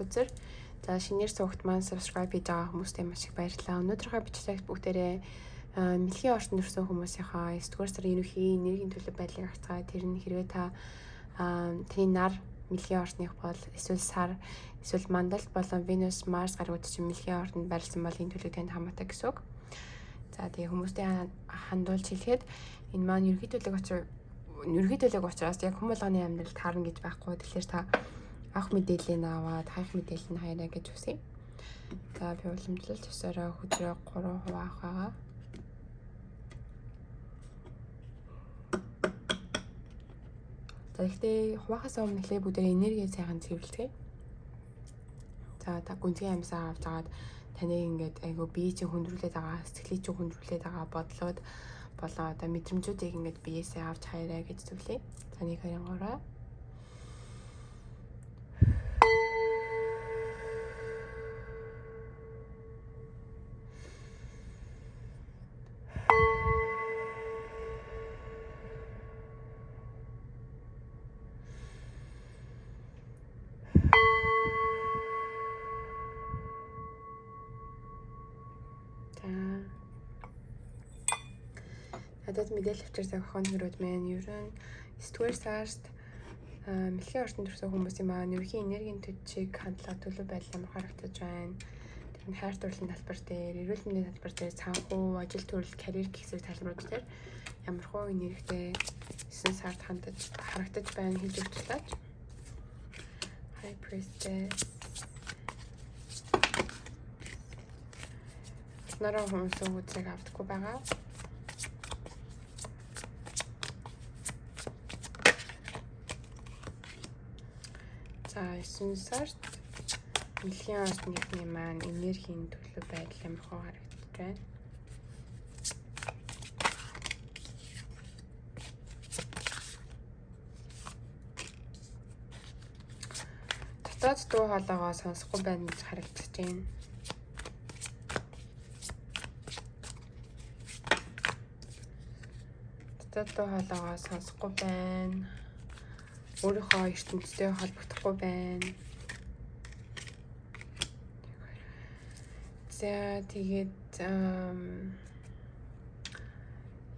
үзэр. За шинээр суугт маань subscribe хийж байгаа хүмүүстээ маш их баярлалаа. Өнөөдрийнхөө бичлэгт бүгдээрээ мэлхийн орчинд өрсөн хүмүүсийнхаа 9-р сарын ерөнхий энергийн төлөв байдлыг хацгаа. Тэр нь хэрвээ та таны нар мэлхийн орчных бол эсвэл сар, эсвэл мандалт болон Venus, Mars гарууд чинь мэлхийн орчинд байрлсан бол энэ төлөв танд хамаатай гэсэн үг. За тэгээ хүмүүстэй хандуулж хэлэхэд энэ маань ерөнхий төлөв учраас яг хүн болгоны амьдралд таарна гэж байхгүй. Тэгэхээр та авах мэдээллийг аваад хайх мэдээлэл нь хайраа гэж үсэе. За би уламжлалт төсөөрөө хөдрөө 3% авах байгаа. За ихтэй хуваахаас өмнө нэлээ бүгдээ энерги сайхан цэвэрлэгээ. За та гүнзгий амьсаа авч агаад таныг ингээд айгу бие чинь хөндрүүлээд байгаа, сэтгэлийг чинь хөндрүүлээд байгаа бодлоод болоо одоо мэдрэмжүүдийг ингээд биеэсээ авч хайраа гэж зөвлөе. За 1 2 3 надад мэдээлэл авчирсан охин нэрүүд маань ер нь 9-р сард мэлхийн орчинд төрсэн хүмүүсийн маань ерөнхий энергийн төдчийг хандлага төлөв байдал ямар харагдаж байна. Тэр нь хайр дурлалын талбар дээр, эрүүл мэндийн талбар дээр, санхүү, ажил төрөл, карьер гэх зэрэг талбарууд дээр ямар хөө энергитэй 9 сард харагдаж байна гэж өгчлөөч. High Priestess. Нараа хүмүүсийн үзэг авдаггүй байгаа. За 9 сард мэлхийн орчны маань энергийн төлөв байдал ямар хөө харагдаж байна. Дотоод дуу хоолойгоо сонсохгүй байна гэж харагдаж байна. Дотоод дуу хоолойгоо сонсохгүй байна. Өөрийнхөө ертөнцтэй холбогдохгүй байна. За тэгээд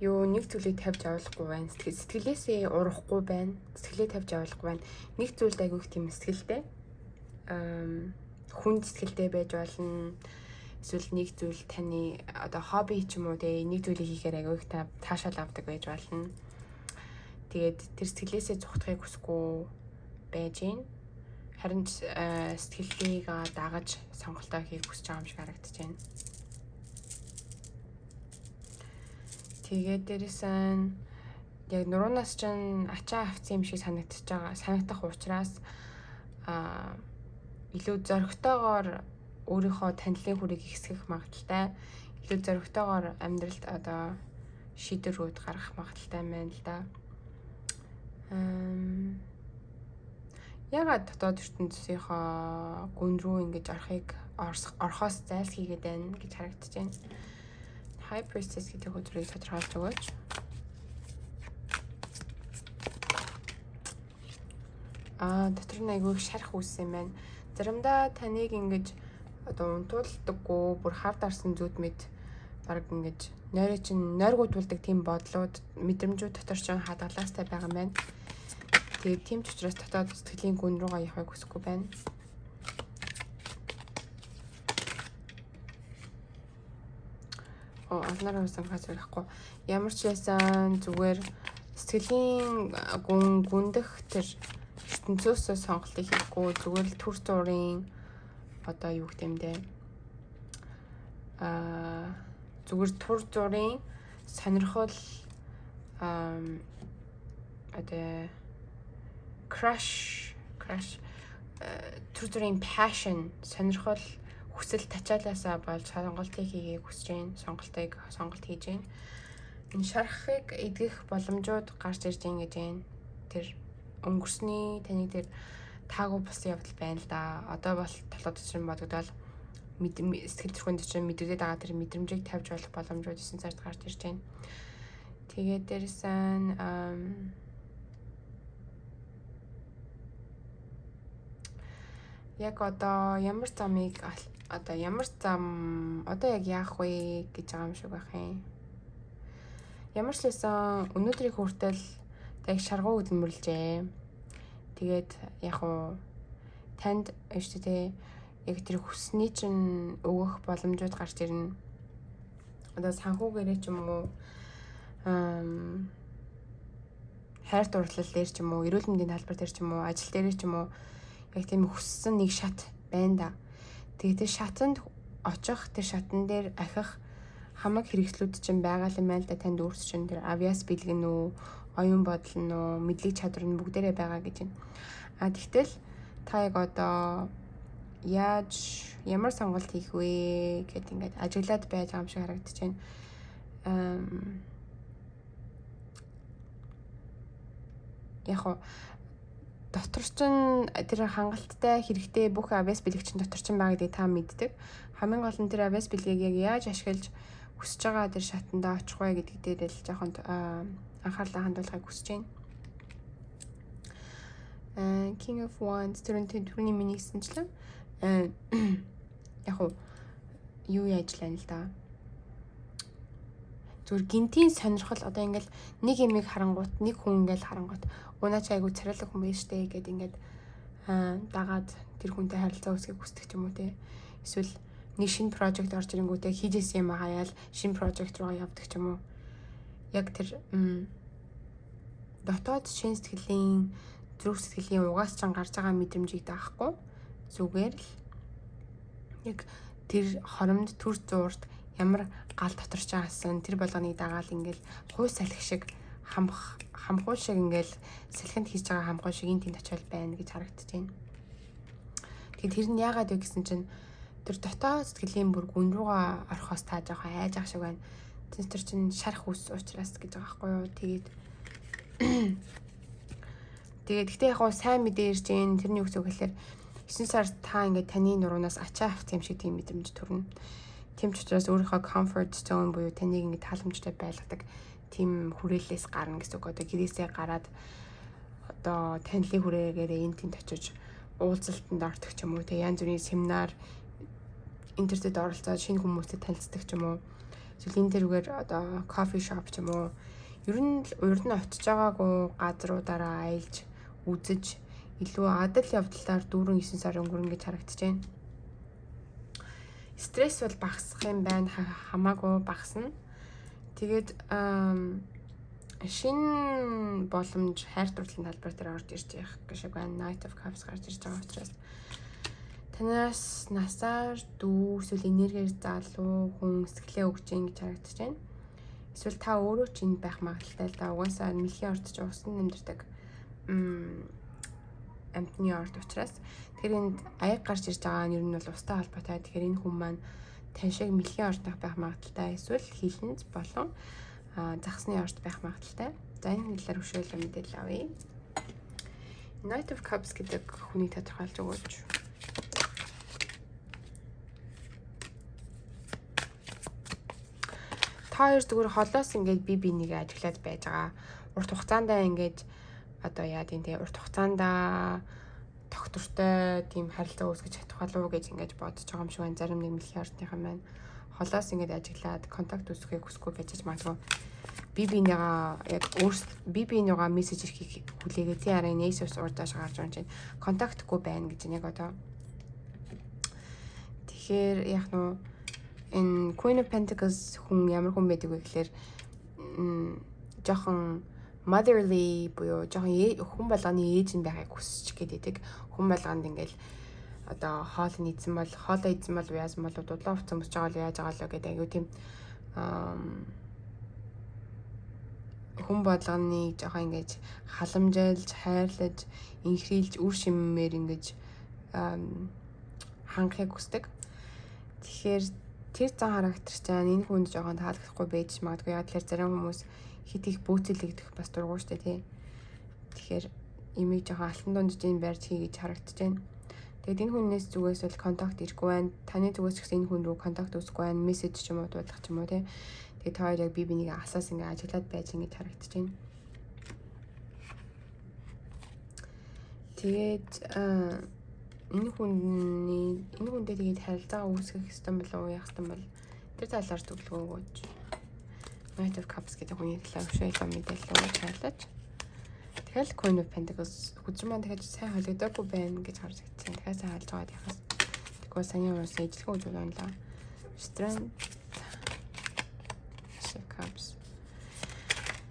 нэг зүйлийг тавьж авахгүй байна. Сэтгэлээсээ урахгүй байна. Сэтгэлээ тавьж авахгүй байна. Нэг зүйлд айгүйх тийм сэтгэлтэй. Хүнд сэтгэлтэй байж болно. Эсвэл нэг зүйл таны одоо хобби ч юм уу те нэг зүйлийг хийхээр айгүйх таашаал авдаг байж болно. Тэгээд тэр сэтгэлээсээ зүхтахыг хүсэхгүй байж гин. Харин сэтгэлийг дагаж сонголтоо хийх хүсэж байгаа юм шиг харагдаж байна. Тэгээд дээрээс нь яг нуруунаас чинь ачаа авцсан юм шиг санагдах учраас илүү зоригтойгоор өөрийнхөө танилын хүрийг ихсгэх магадaltaй, илүү зоригтойгоор амьдралд одоо шийдвэрүүд гаргах магадaltaй байна л да. Ягаад дотоод ертөнцийнхөө гүн рүү ингэж орохоос зайлсхийгээд байна гэж харагдаж байна. High Priestess гэдэг өдрийг тодорхойлж өгөөч. Дотор нь айгүй шарах үүссэн юм байна. Заримдаа таныг ингэж одоо унтуулдаггүй, бүр хар дарсан зүуд мэд баг ингэж нойргуудулдаг тийм бодлууд, мэдрэмжүүд дотор ч хадгалаастай байгаа юм байна. Тэгээд тийм ч учраас дотоод сэтгэлийн гүн рүүгээ явахыг хүсэхгүй байна. Анхаарал хавсан хасрахгүй. Ямар ч байсан зүгээр сэтгэлийн гүндэх тэр ертөнцөөсөө сонголтыг хийхгүй зүгээр л төр зургийн одоо юу гэх юм бэ? Зүгээр тур зургийн сонирхол одоо crush тур зургийн passion сонирхол хүсэл тачаалаасаа болж сонголтыг хийхийг хүсэж байна. Сонголт хийж байна. Энэ шарахыг эдгэх боломжууд гарч ирж байна гэж байна. Тэр өнгөрсний таны тэр таагүй болсон явдал байна л да. Одоо бол толгойд чинь бодогдоод сэтгэл зүрхэнд чинь мэдэгдээд байгаа тэр мэдрэмжийг тавьж болох боломжууд 9 сард гарч ирж байна. Тэгээд дээрсэн яг одоо ямар замыг одоо ямар зам одоо яг яах вэ гэж байгаа юм шиг байх юм. Ямар ч лсэн өнөөдрийг хүртэл яг шаргуу хөдөлмөрлжээ. Тэгээд яг уу танд шүү дээ яг тэр хүсний чинь өгөх боломжууд гарч ирнэ. Одоо санхүүгээрээ ч юм уу хайр дурлал дээр ч юм уу, эрүүл мэндийн талбар дээр ч юм уу, ажил дээр ч юм уу яг тийм хүссэн нэг шат байна да. Тэгээд тэр шатанд очих, тэр шатан дээр ахих хамаг хэрэгслүүд чинь байгаа юм байна л да. Танд өөрс чинь тэр авиас бэлгэн үү, оюун бодол нь үү, мэдлэг чадвар нь бүгдээрээ байгаа гэж байна. Тэгтэл та яг одоо ямар сонголт хийх вэ гэд ингээд ажиглаад байж байгаа юм шиг харагдаж байна. Яг уу дотор чинь тэр хангалттай хэрэгтэй бүх авиас бэлэгчин дотор чинь байгаа гэдгийг та мэддэг. Хамгийн гол нь тэр авиас бэлгийг яг яаж ашиглаж хүсэж байгаа тэр шатандаа очих вэ гэдэг дээр л жоохон анхаарлаа хандуулахыг хүсэж байна. King of Wands түрүүний миний хэлсэнчлэн яг юу яаж лана л да. Зүгээр гинтийн сонирхол одоо ингээл нэг юмыг харангуут, нэг хүн ингээл харангуут унаач айгу царайлаг хүн байж штэ гэд ингээд дагаад тэр хүнтэй харилцаа үүсгэх хүсдэг ч юм уу те. Эсвэл нэг шинэ project орж ирэнгүүтээ хийжсэн юм хаяал шинэ project руу явдаг ч юм уу. Яг тэр дотоод шин сэтгэлийн зүрх сэтгэлийн угаас ч гарч байгаа мэдрэмжийг даахгүй зүгээр л яг тэр хоромд төр зуурт ямар гал доторч байгаас тэр болгоныг дагаал ингээл хуй салхи шиг хамхуул шиг ингээл салхинд хийж байгаа хамхуул шиг энэ тэнд очил байна гэж харагдаж байна. Тэгээд тэр нь яагаад вэ гэсэн чинь тэр дотоод сэтгэлийн бүр гүн руугаа орохоос та жоохон айж ах шиг байна. Тэр чинь шарах үс учраас гэж байгаа байхгүй юу. Тэгээд гэхдээ яг сайн мэдээ ирж гин тэрний үгс өгөхлөөр 9 сар та ингээд таны нуруунаас ачаа авах юм шиг тийм мэдрэмж төрнө. Тийм ч учраас өөрийнхөө comfort zone буюу таныг ингээд тааламжтай байлгадаг тийм хүрээлэлээс гарна гэсэн үг. Одоо гэрээсээ гараад одоо танилын хүрээлэгээрээ энэ тэнд очиж уулзалтанд ордог ч юм уу. Тэг янз бүрийн семинар интернэтэд оролцоод шинэ хүмүүстэй танилцдаг ч юм уу. Эсвэл энэ тэрүүгээр одоо кофе шоп ч юм уу. Ер нь урд нь очиж байгаагүй газруудаараа аялж үзэж илүү адал явдалтаар 4-9 сар өнгөрнө гэж харагдаж байна. Стресс бол багасах юм байна, хамаагүй багасна. Тэгээд шинэ боломж хайр дурлалын талбар дээр орж ирж явах гэж байна. Knight of Cups гарч ирж байгаа учраас танаас насаар дүү эсвэл энергиэр залуу хүн сэтгэлээ өгч ийн гэж харагдаж байна. Эсвэл та өөрөө ч энд байх магадaltaй л да. Угаасаа мэлхийн ордч усан нэмдэрдэг амтны орд учраас тэр энд аяг гарч ирж байгаа нь ер нь бол устай холбоотой. Тэгэхээр энэ хүн маань тань шиг мэлхийн ордох байх магадaltaй. Эсвэл хилэнц болон загсны орд байх магадaltaй. За энэ хэлээр хөшөөлөө мэдээлэл авъя. Knight of Cups гэдэг хүнийг тодорхойлж өгөөч. Та хоёр зүгээр холоос ингээд бие бинийгээ ажиглаад байж байгаа. Урт хугацаанд ингээд одоо яа тийм те урт хугацаанд тогтвортой тийм харилцаа үүсгэж чадах болов уу гэж ингэж бодож байгаа юм шиг байна. Зарим нэг мэлхийн ордныхан байна. Холоос ингээд ажиглаад контакт үүсгэхийг хүсэхгүй байж магадгүй. Бие бинийгаа яг бие бинийгаа мессеж ирэхийг хүлээгээ тий арай нээсээс урдаж гарч байгаа юм чинь контактгүй байна гэж яг одоо. Тэгэхээр яг нуу энэ Queen of Pentacles хүн ямар хүн байдаг вэ гэхээр жоохон motherly буюу жоохон хүн болгоны ээж нь байхыг хүсэж гэдэг. Хүн болгонд ингээл одоо хоолны эзэн бол хоолоо эзэн бол яасан бол дудлаа хувцас өмсөж байгаа л яаж байгаа л гэдэг аюу тийм хүн болгоны жоохон ингэж халамжилж, хайрлаж, инхрийлж, үр шиммээр ингэж хангахыг хүсдэг. Тэгэхээр тэр зан характер чинь энэ хүнд жоохон таалагдахгүй байж магадгүй. Яг тэгэхээр зарим хүмүүс хит их бөөцөлөгдөх бас дургуй штэ тий. Тэгэхээр имийг жоохон алтан дундчийн байрч хий гэж харагдаж байна. Тэгээд энэ хүнээс зүгээс бол контакт ирэхгүй байна. Таны зүгээс ч гэсэн энэ хүн рүү контакт үүсэхгүй байна. Мессеж ч юм уу дуудлах ч юм уу тий. Тэгээд та хоёр яг бие бинийг асаас ингээ ажиглаад байж ингэж харагдаж байна. Тэгээд энэ хүндээ тэгээд харилцаа үүсгэх хэвээр болов уу яах хэвээр бол тэр талаар зөвлөгөө өгөөч. Knight of Cups гэдэг хүний талаар өшөөлөө мэдээлэл өгөөч хайлаач. Тэгэл Queen of Pentacles хүчрэн маань дахиж сайн холигдоогүй байна гэж харж ирсэн. Дахиад сайн хайлж байгаа яхаас. Тэгвэл саний уус ижлэхэн үж байна. Strength of Cups.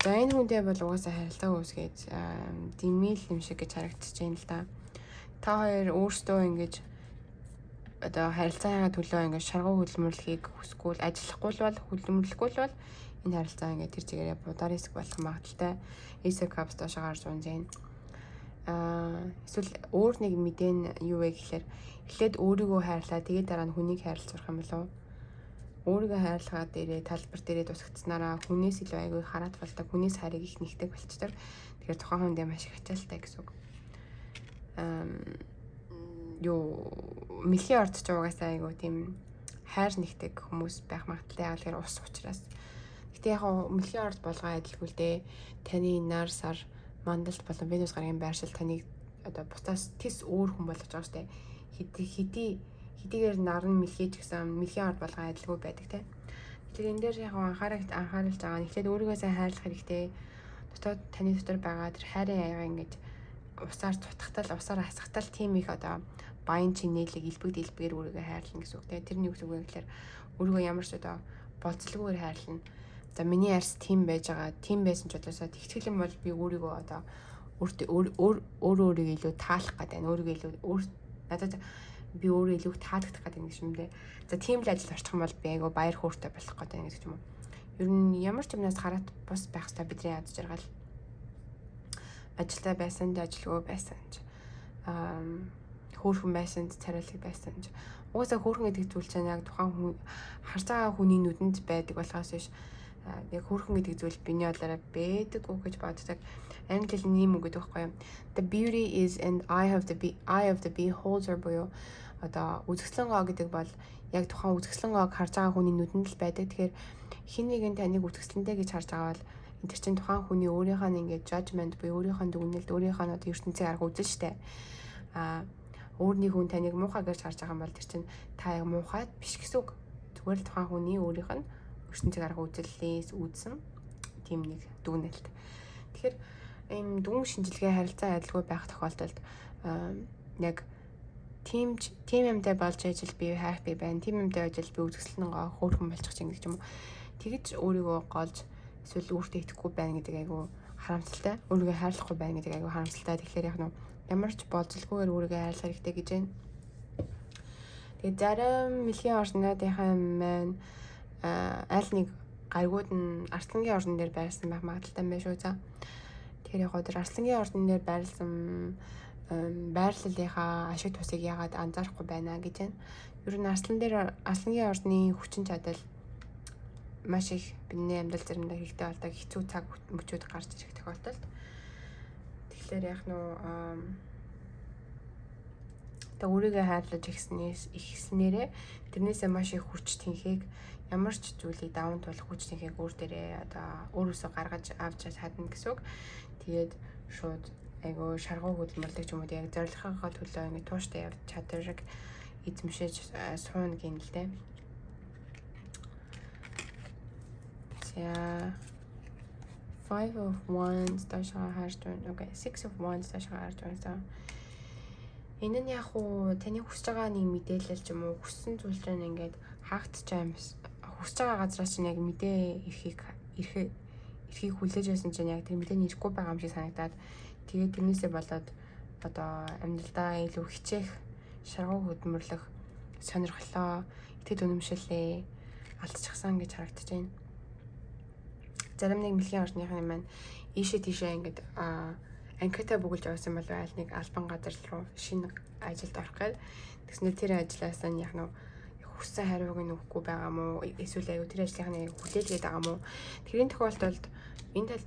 За энэ хүндээ бол угаасаа харилцаа үүсгээд димэл юм шиг гэж харагдчихж байна л да. Та хоёр өөрсдөө ингэж одоо харилцаагаа төлөө ингэж шаргуу хөдөлмөрлөхийг хүсэхгүй ажиллахгүй бол хөдөлмөрлөхгүй бол энэ харилцаа ингээд тэр чигээрээ будаар хэсэг болох магадaltaй. Ace of Cups доош гарч унж байна. Эсвэл өөр нэг мэдэн юу вэ гэхээр эхлээд өөрийгөө хайрлаа тэгээд дараа нь хүнийг хайрлаж сурах юм болов уу? Өөрийгөө хайрлахаа дээрээ талбар дээрээ тусгацснараа хүнээс илүү айгүй хараат болдог, хүнээс хайрыг их нэгдэг болчтой. Тэгэхээр тухайн хүндээ маш их ачаалтай гэсэн үг. Юу мэлхийн ордч угаасаа айгүй тийм хайр нэгдэг хүмүүс байх магадaltaй яг л ус учраас. Гэтэ яг мэлхийн орд болгоо адилгүй л дээ. Таны нар сар мандалт болон Венус гарагийн байршил таныг одоо бусдаас тис өөр хүн болгож байгаа штэ. Хэдийгээр наран мэлхийч гэсэн мэлхийн орд болгоо адилгүй байдаг те. Тэгэхээр энэ дээр яг анхааруулж байгаа нь эхлээд өөрийгөө сайн хайрлах хэрэгтэй. Дотоод таны дотор байгаа тэр хайрын аяга ингэж усаар цутгатал, усаар хасгатал тийм их одоо баян чинэлэг илбэг өөрийгөө хайрлана гэсэн үг те. Тэрний үг зүгээр гэхээр өөрийгөө ямар ч одоо болцлогоор хайрлана. За миний арьс тийм байж байгаа. Тийм байсан ч удаасаа тэгтгэл юм бол би өөрийгөө одоо өөрийгөө илүү таалах гэдэг байна. Өөрийгөө илүү надад би өөрөө илүү таалагдах гэдэг юм дэ. За тийм л ажил орчих юм бол би айгу баяр хөөртэй болох гэдэг юм гэдэг юм уу. Ер нь ямар ч юмнаас хараат бус байх хэрэгтэй бидний аз жаргал. Ажилтаа байсан ч ажилгүй байсан ч хөөрхөн байсан ч царайлаг байсан ч угаасаа хөөрхөн гэдэг зүйл чинь яг тухайн хүн харж байгаа хүний нүдэнд байдаг болохоос биш яг хөөрхөн гэдэг зүйл биний бодлоор байдаг уу гэж боддог. Англи хэлний юм үг гэдэг байхгүй юу? The beauty is in eye of the beholder буюу одоо үзэсгэлэн гоо гэдэг бол яг тухайн үзэсгэлэн гоог харж байгаа хүний нүдэнд л байдаг. Тэгэхээр хин нэгэн таныг үзэсгэлэнтэй гэж харж байгаа бол энэ чинь тухайн хүний өөрийнхөө ингээд judgment буюу өөрийнхөө дүгнэлт өөрийнхөө одоо ертөнцийг арга үзэн штэ. Өөр нэг хүн таныг муухай гэж харж байгаа юм бол тэр чинь та яг муухай биш гэсэн үг. Зүгээр л тухайн хүний өөрийнх нь ертөнцийг арга үзэллээс үүдсэн тийм нэг дүгнэлт. Тэгэхээр ийм дүн шинжилгээ харилцаа адилгүй байх тохиолдолд яг тийм юмтай болж ажил би хайртай байна. Тийм юмтай ажил би үзэсгэлэн гоо хөөрхөн болчих чинь гэдэг юм уу. Тэгэж өөрийгөө голж эсвэл өөртөө итгэхгүй байна гэдэг айгу харамсалтай. Өөрийгөө хайрлахгүй байна гэдэг айгу харамсалтай. Тэгэхээр яг нь ямар ч болцолгүйгээр өөрийгөө хайрлах хэрэгтэй гэж байна. Тэгээд зарим мэлхийн орнуудынхаа маань аль нэг гаригууд нь Арслангийн ордон дээр байрласан байх магадaltaй байна шүү. За. Тэгэхээр яг тэр Арслангийн ордон дээр байрласан байрлалынхаа ашиг тусыг яагаад анзаарахгүй байна гэж байна. Ер нь Арслангийн ордны хүчин чадал маш их бидний амьдрал заримдаа хэрэгтэй болдог хэцүү цаг мөчүүд гарч ирэх тохиолдолд. Тэгэхээр яг өөрийгөө хайрлаж ихснээрээ тэрнээсээ маш их хүч тэнхийг ямар ч зүйлийг даван туулах хүч тэнхийг өөр дээрээ одоо өөрөөсөө гаргаж авч чадна гэсэн үг. Тэгээд шууд айгу шаргуу хөдөлмөрлөг ч юм уу яг зорилгынхаа төлөө ингэ тууштай явж чадварыг эзэмшиж сууна гин л дээ. За 5 of Wands дашаа харж байна. Okay, 6 of Wands дашаа харж байна. Энэ нь яг уу таны хүсэж байгаа нэг мэдээлэл ч юм уу хүссэн зүйл чинь ингээд хаагдчих юмс. Хүсэж байгаа газраас чинь яг мэдээ эрхийг хүлээж байсан чинь яг тэр мэдээний ирэхгүй байгаа юм шиг санагдаад тэгээд тэрнээсээ болоод одоо амьдралдаа илүү хичээх шаргуу хөдөлмөрлөх сонирхлоо итгэд үнэмшиллээ алдчихсан гэж харагдаж байна. Зарим нэг мэлхийн орныхын маань ийшээ тийшээ ингээд анкета бүгэлж явсан бол аль нэг албан газар руу шинэ ажилд орох гээд тэгснээр тэр ажлаас нь яг нөө хүссэн хариуг нь өгөхгүй байгаа мó эсвэл аюу тэр ажлынхаа хүлээлгээд байгаа мó тэрийн тохиолдолд энэ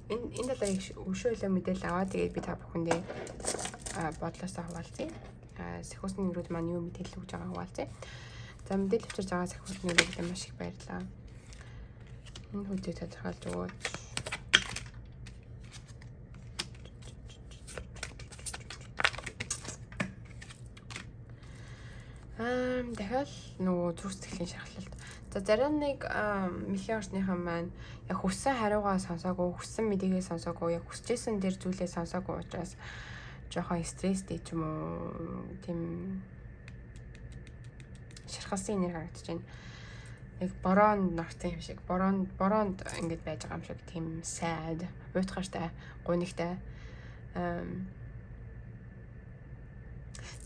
талаар өшөөлөө мэдээлэл аваад тэгээд би та бүхэндээ бодлосоо хуваалцъя. Сахиусны нэрүүд маань юу мэдээлэл өгж байгааг хуваалцъя. За мэдээлэл авчирж байгаа сахиусны нэрүүд маш их баярлалаа. Энэ хүлээж тодорхойлж өгөөч. Дахиад нөгөө зүрх сэтгэлийн шархалт. За зарим нэг мэлхийн орчныхан маань яг хүссэн хариугаа сонсоогүй, хүссэн мэдээгээ сонсоогүй, яг хүсэжсэн тэр зүйлээ сонсоогүй учраас жоохон стресстэй ч юм уу тийм шархалсан нэр харагдаж байна. Яг бороонд норцсон юм шиг. Бороонд ингэж байж байгаа юм шиг тийм sad, уйтгартай, гунигтай.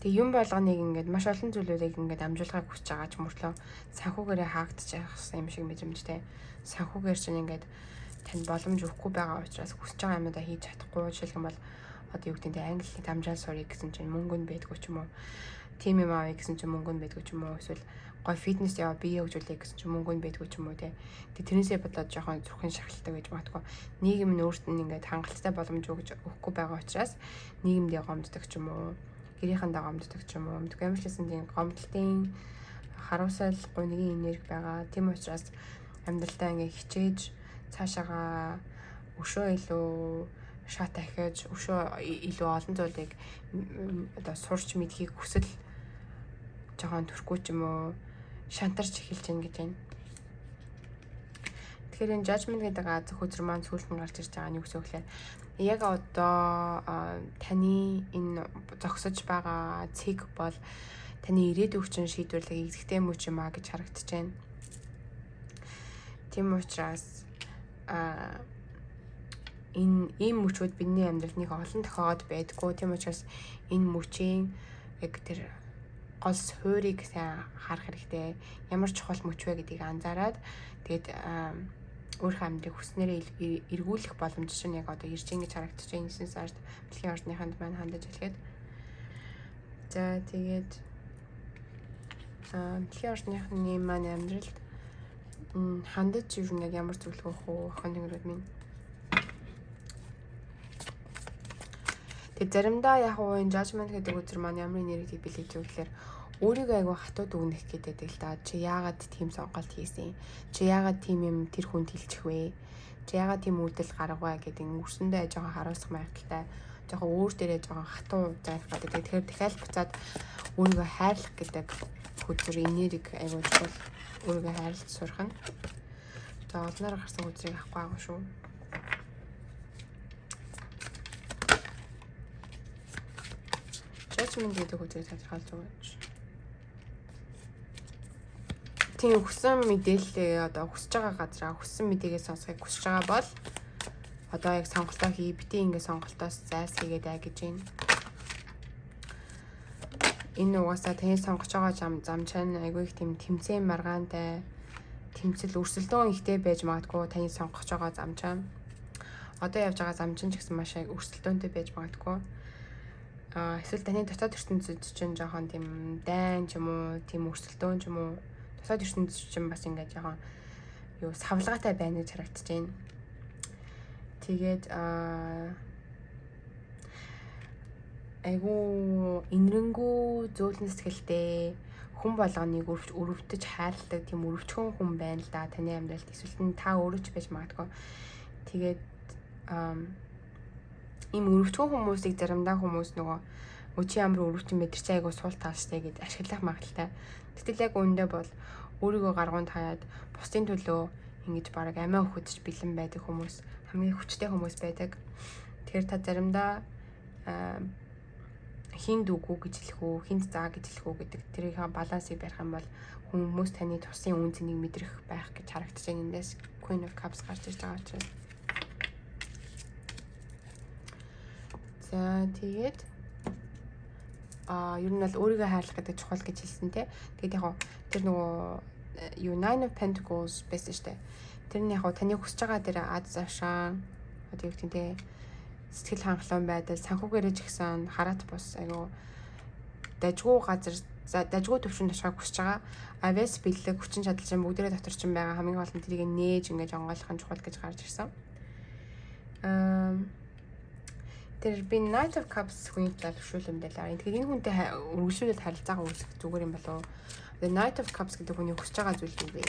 Тэгээ юм болгоныг ингээд маш олон зүйлүүдийг ингээд амжуулахыг хүсэж байгаа ч мөртлөө санхүүгээрээ хаагдчих юм шиг мэдрэмжтэй. Санхүүгээр чинь ингээд танд боломж өгөхгүй байгаа учраас хүсэж байгаа юмудаа хийж чадахгүй. Жишээлх юм бол одоо юу гэдэг нь англи хэлийг амжаал сурах гэсэн чинь мөнгө нь байдгүй ч юм уу. Тим юм авъя гэсэн чинь мөнгө нь байдгүй ч юм уу. Эсвэл гой фитнес яваа бие хөгжүүлэх гэсэн чинь мөнгө нь байдгүй ч юм уу те. Тэгээ тэрнээсээ бодлоод жоохон зүрхэн шахалтай байж магадгүй. Нийгэм нь өөрт нь ингээд хангалттай боломж өгөхгүй байгаа учраас нийгэмдээ гомддог ч юм уу. Гэрийнхэндээ гомддог ч юм уу. Мэдгүй ямар ч гэсэн тийм гомдлтын харуулсал гунигийн энерги байгаа. Тийм учраас амьдралдаа ингээ хичээж цаашаага өшөө илүү шат ахиж өшөө илүү олон зүйлийг одоо сурч мэдхийг хүсэл жоохон төрхгүй ч юм уу шантарч эхэлж байна гэж байна. Тэгэхээр энэ judgment гэдэг аз хөзөр маань сүүлхэн гарч ирж байгаа нь юу гэсэн үг вэ? Яг одоо таны энэ зогсож байгаа цэг бол таны ирээдүйн хүчин шийдвэрлэх эзэгтэй мөч юм а гэж харагдаж байна. Тийм учраас энэ ийм мөчүүд бидний амьдралд нэг олон тохиогод байдгүй. Тийм учраас энэ мөчийн яг тэр гол суурийг сайн харах хэрэгтэй. Ямар чухал мөч вэ гэдгийг анзаараад тэгээд өөрийнхөө амьдралыг хүснээрээ эргүүлэх боломж чинь яг одоо ирж ингэж харагдаж байна. 9 сард бэлгийн орчныханд маань хандаж хэлгээд. За тэгээд бэлгийн орчныхны маань амьдралд хандаж юу нэг ямар зүйл гэх үү охин тэнгэрүүд минь. Тэгээд заримдаа яг уу энэ judgment гэдэг үзэр маань ямар энергиг бэлгэж өгөхлөөр өөрийгөө айгу хатууд өгнөх гэдэг л да. Чи яагаад тийм сонголт хийсэн? Чи яагаад тийм юм тэр хүнд хэлчих вэ? Чи яагаад тийм үйлдэл гаргаваа гэдэг өрсөндөө жоохон харуулсах маягтай. Жоохон өөр дээрээ жоохон хатуу заах гэдэг. Тэгэхээр дахиад буцаад өөрийгөө хайрлах гэдэг хөзөр энерги айгу чухал. Өөрийгөө хайрлаж сурах нь. За олноор гарсан хөзрийг авахгүй байгаа шүү. Judgment гэдэг хөзрийг тодорхойлж өгөөч. Тийм хүссэн мэдээлэлээ одоо хүсэж байгаа газараа хүссэн мэдээгээ сонсохыг хүсэж байгаа бол одоо яг сонголтоо хий. Бити ингэ сонголтоос зайлсхийгээд ай гэж байна. Энэ угаасаа таны сонгож байгаа зам чань айгүй их тийм тэмцээн маргаантай тэмцэл өрсөлдөөн ихтэй байж магадгүй таны сонгож байгаа зам чань. Одоо явж байгаа зам чинь ч гэсэн маш их өрсөлдөөнтэй байж магадгүй. Эсвэл таны дотоод ертөнцид чинь жоохон тийм дайн ч юм уу, тийм өрсөлдөөн ч юм уу дотоод ертөнцид чинь бас ингээд жоохон юу савлгаатай байна гэж харагдаж байна. Тэгээд айгу инрэнгүү зөөлөн сэтгэлтэй хүн болгоныг өрөвдөж хайрладаг тийм өрөвчгөн хүн байна л да таны амьдралд. Эсвэл та өөрөө ч байж магадгүй. Тэгээд ийм өрөвчгөн хүмүүсийг заримдаа хүмүүс нөгөө өчи амар өрөвчин мэдэрч айгу суул тааштай гэд ашиглах магадaltaй. Гэтэл яг үүндээ бол өөрийгөө гаргуунд хаяад бусдын төлөө ингэж бараг амиа өгөхөж бэлэн байдаг хүмүүс, хамгийн хүчтэй хүмүүс байдаг. Тэгэхээр та заримдаа хинд үгүй гэж хэлэх үү, хинд заа гэж хэлэх үү гэдэг тэрийнхээ балансыг барих юм бол хүмүүс таны тусын үн цэнийг мэдрэх байх гэж харагдаж байна. Эндээс Queen of Cups гарч ирж байгаа учраас. За тэгээд ер нь бол өөрийгөө хайрлах гэдэг чухал гэж хэлсэн те. Тэгээд яг тэр нөгөө Nine of Pentacles байсан штэ. Тэр нь яг таны хүсэж байгаа дээр аз завшаан одоо юу гэдэг те сэтгэл хангалуун байдал санхүүгээрээ ч гэсэн хараат бус айгу дажгүй газар дажгүй төвшөнд очохыг хүсэж байгаа. Авэс бэлэг хүчин чадал чинь бүгдээрээ дотор чинь байгаа хамгийн гол нь тэрийг нээж ингэж онгойлох нь чухал гэж гарч ирсэн. Тэр би Knight of Cups хүний талаар төвшүүл юм байлаа. Тэгэхээр энэ хүнтэй үргэлжлүүлээд харилцаагаа үүсгэх зүгээр юм болов уу? The Knight of Cups гэдэг хүний хүсэж байгаа зүйл юу вэ?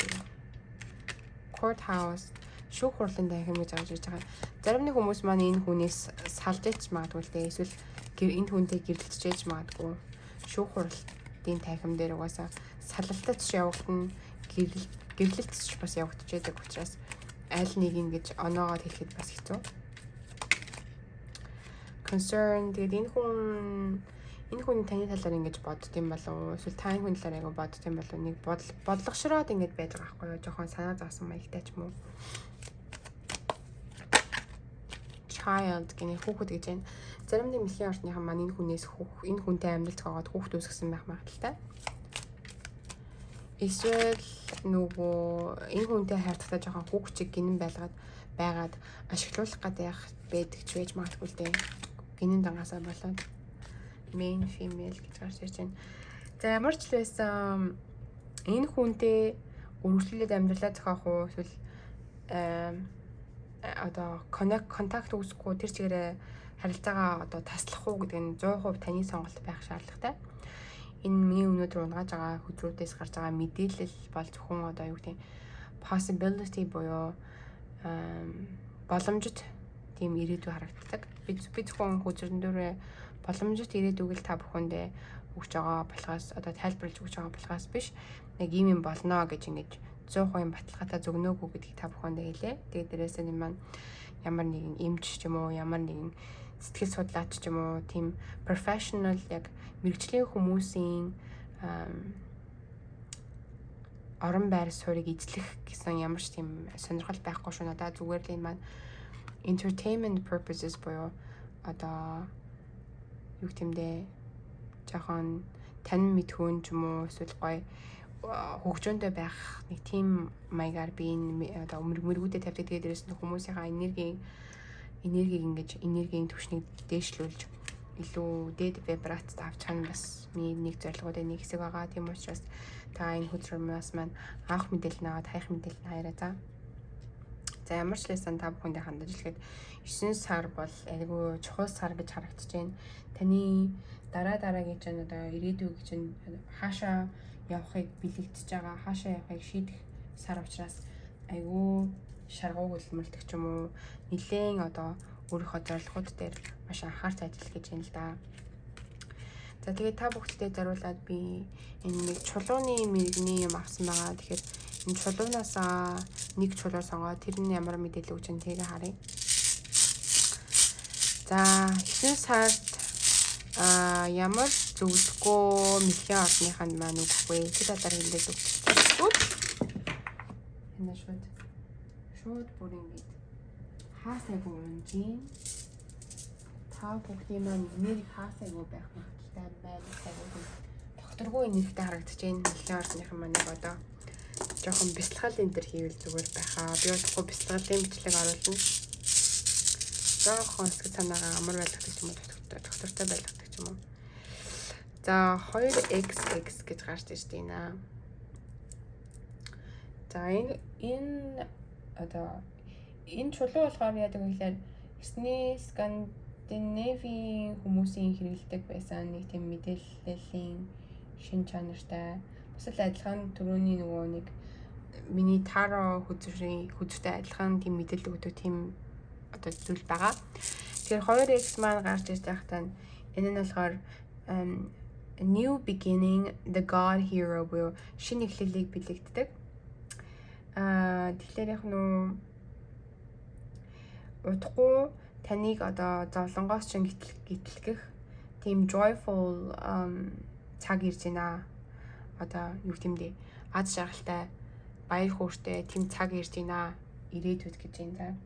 Courthouse шүүх хурлын дахин гэж авч ирж байгаа. Зарим нэг хүмүүс маань энэ хүнээс салж ич магадгүй л дээ. Эсвэл энэ хүнтэй гэрэлтжээж магадгүй. Шүүх хурал эдийн танхим дээр угаасаа салалтад ч явагдана, гэрлэлт ч бас явагдаж байдаг учраас аль нэг ингэж оноогоод хэлэхэд бас хэцүү. Concern тэгээд энэ хүн таны талаар ингэж бодд юм болов уу? Эсвэл та энэ хүн талаар яг бодд юм болов уу? Нэг бодлогошроод ингэж байдаг байхгүй юу? Жохон санаа зовсон маягтай ч юм уу? Child гэх хүүхэд гэж байна. Заримдаа мэлхийн орчныхан маань энэ хүнтэй амьдрал зохиогоод хүүхэд үүсгэсэн байх магадaltaй. Эсвэл нөгөө энэ хүнтэй хайрцагтаа жоохон хүүхчиг гинэн байгаад ашиглуулах гэдэг байдаг ч байж магадгүй л дээ. Гинэн дангаасаа болоод main female гэж гарч ирж байна. За ямар ч л байсан энэ хүнтэй үргэлжлүүлээд амьдралаа зохиох уу эсвэл одоо контакт үүсэхгүй тэр чигээрээ харилцаагаа одоо таслах уу гэдэг нь 100% таны сонголт байх шаардлагатай. Энэ миний өнөөдөр унгааж байгаа хөдрүүдээс гарч байгаа мэдээлэл бол зөвхөн одоо юу гэдэг possibility буюу боломжит тийм ирээдүй харагддаг. Би зөвхөн хөдөлгөөнөөрөө боломжит ирээдүйг л та бүхэндээ өгч байгаа болохоос одоо тайлбарлаж өгч байгаа болохоос биш нэг юм болно гэж ингэж 100% баталгаатай зөвгнөөгүй гэдгийг та бүхэндээ хэлээ. Тэгээд дээрээс нь маань ямар нэгэн эмч ч юм уу ямар нэгэн сэтгэл судлаач ч юм уу тийм professional яг мэргэжлийн хүмүүсийн орон байр суурийг эзлэх гэсэн ямар ч тийм сонирхол байхгүй шүү. Надад зүгээр л энэ маань entertainment purposes буюу одоо юу гэмдэ жоохон тань мэдхүүн ч юм уу эсвэл гоё хөгжөөнтэй байх нэг тийм маягаар би энэ одоо мэргүүдээ тавьдаг. Тэгээд дээрээс нь хүмүүсийнхаа энергийг ингэж энергийн түвшнийг дээшлүүлж илүү дээд вибрацид авчих нь бас миний нэг зорилгоудын нэг хэсэг байгаа. Тийм учраас та энэ хөдрөмөөс маань авах мэдээлэл наваад хайх мэдээлэл хайраа за. За ямар ч лсэн та бүхэндээ хандаж хэлэхэд 9 сар бол айгүй чухал сар гэж харагдаж байна. Таны дараагийн чинь одоо ирээдүй гэж чинь хаашаа явахыг бэлэгдэж байгаа, хаашаа явахыг шийдэх сар учраас айгүй шаргууг үлмэлдэг ч юм уу нэлээд одоо өөрийнхөө зорилгууд дээр маш анхаарч ажиллах гэж байна л да. За тэгээд та бүхэдтэй зориулаад би энэ нэг чулууны мэрэгний юм авсан байгаа. Тэгэхээр энэ чулуунаасаа нэг чулуу сонгоод тэр нь ямар мэдээлэл өгч байгаа тэрийг харъя. За 9 сард ямар зөвлөгөө мэлхийн орчныханд маань өгөх вэ? Тэр талаар хэлээд өгч. Энэ шууд бүр ингэж хаасайгүй унжин. Та бүхний маань энерги хаасайгүй байх магадaltaй байна. Сайгүй докторгүй энергитэй харагдаж байна. Мэлхийн орчныхан маань одоо жоохон бясалгал энэ төр хийвэл зүгээр байхаа. Би болохгүй бясалгалын бичлэг оруулна. Жоохон сэтгэл санаагаа амар байлгадаг юм уу? Доктортой байлгадаг юм уу? За 2XX гэж гарч ирж байна. За энэ одоо энэ чулуу болохоор яадаг вэ гэхээр Скандинавийн хүмүүсийн хэрэглэдэг байсан нэг тийм мэдээллийн шин чанартай. Бас л адилхан төрөний нөгөө нэг миний таро хөдөлгөөнтэй адилхан тийм мэдээлэл өгдөг тийм одоо зүйл байгаа. Тэгэхээр 2X маань гарч ирж байхдаа энэ нь болохоор new beginning, the God hero буюу шинэ эхлэлийг бэлэгддэг. Тэгэхээр яг нөө удахгүй таныг одоо зовлонгоос ч гитлгэх тийм joyful цаг ирж байна. Одоо юу гэмдэ аз жаргалтай баяр хөөртэй тийм цаг ирж байна. Ирээдүйд гэж байна.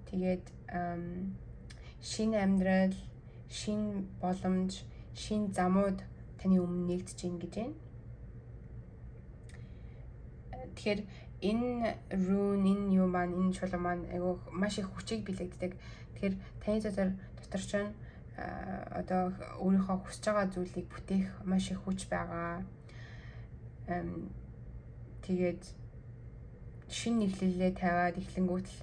Тэгээд шинэ амьдрал, шинэ боломж, шинэ замууд таны өмнө нэгдэж байна гэж байна. Тэгэхээр энэ rune, энэ юу маань, энэ чулуу маань айгүй маш их хүчийг бэлэгддэг. Тэгэхээр таны дотор ч одоо өөрийнхөө хүсэж байгаа зүйлийг бүтээх маш их хүч байгаа. Тэгээд шинэ нэглэлээ тавиад эхлэнгүүт л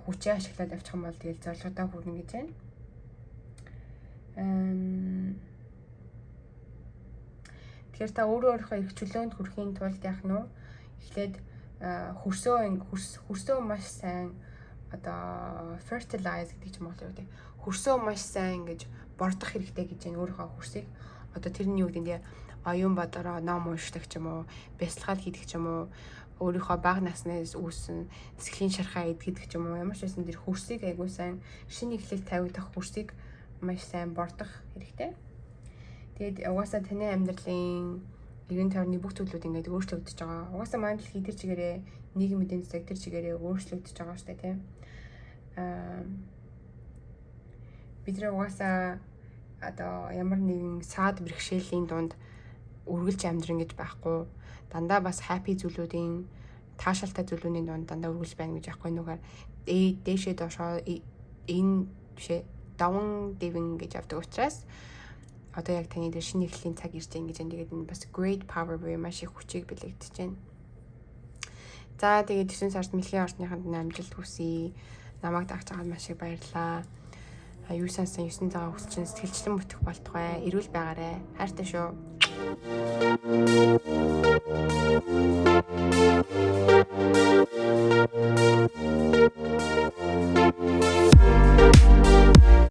хүчээ ашиглаад авчих юм бол тэгэл зорилгодоо хүрнэ гэж байна. Тэгэхээр та өөрийнхөө эрх чөлөөнд хүрэхийн тулд яах нь вэ? Эхлээд хөрсөө маш сайн одоо fertilize гэдэг ч юм уу гэдэг. Хөрсөө маш сайн ингэж бордох хэрэгтэй гэж байна өөрийнхөө хөрсийг. Одоо тэрний юу гэдэг нь оюун бодороо ном уншдаг ч юм уу, бясалгал хийдэг ч юм уу, өөрийнхөө бага наснаас үүсэн сэтгэлийн шархаа эдгэдэг ч юм уу, ямар ч байсан тэр хөрсийг айгуу сайн шинэ эхлэл тавигдах хөрсийг маш сайн бордох хэрэгтэй. Тэгээд угаасаа таны амьдралын эргэн тойрны бүх зүйлүүд ингээд өөрчлөгдөж байгаа. Угаасаа манай дэлхий тэр чигээрээ нийгмийн эдийн засаг тэр чигээрээ өөрчлөгдөж байгаа шүү дээ, тийм. Бид нэр угаасаа одоо ямар нэгэн саад бэрхшээлийн дунд үргэлж амьдран гэж байхгүй. Дандаа бас happy зүйлүүдийн таашаалтай зүйлүүдийн дунд дандаа үргэлж байна гэж байхгүй нүгээр дээшээ доошоо энэ бишээ down diving гэж явдаг учраас одоо яг таны дээр шинэ эхлэлийн цаг ирж байгаа гэж тэгээд энэ бас great power буюу маш их хүчийг бэлэгдэж байна. За тэгээд 9 сард мэлхийн орчныханд амжилт хүсье. Намайг дагж байгаад маш их баярлалаа. Юу сансан 9 цагаа хүсэж сэтгэлчлэн бүтэх болтугай. Эрүүл байгаарэ. Хайртай шүү.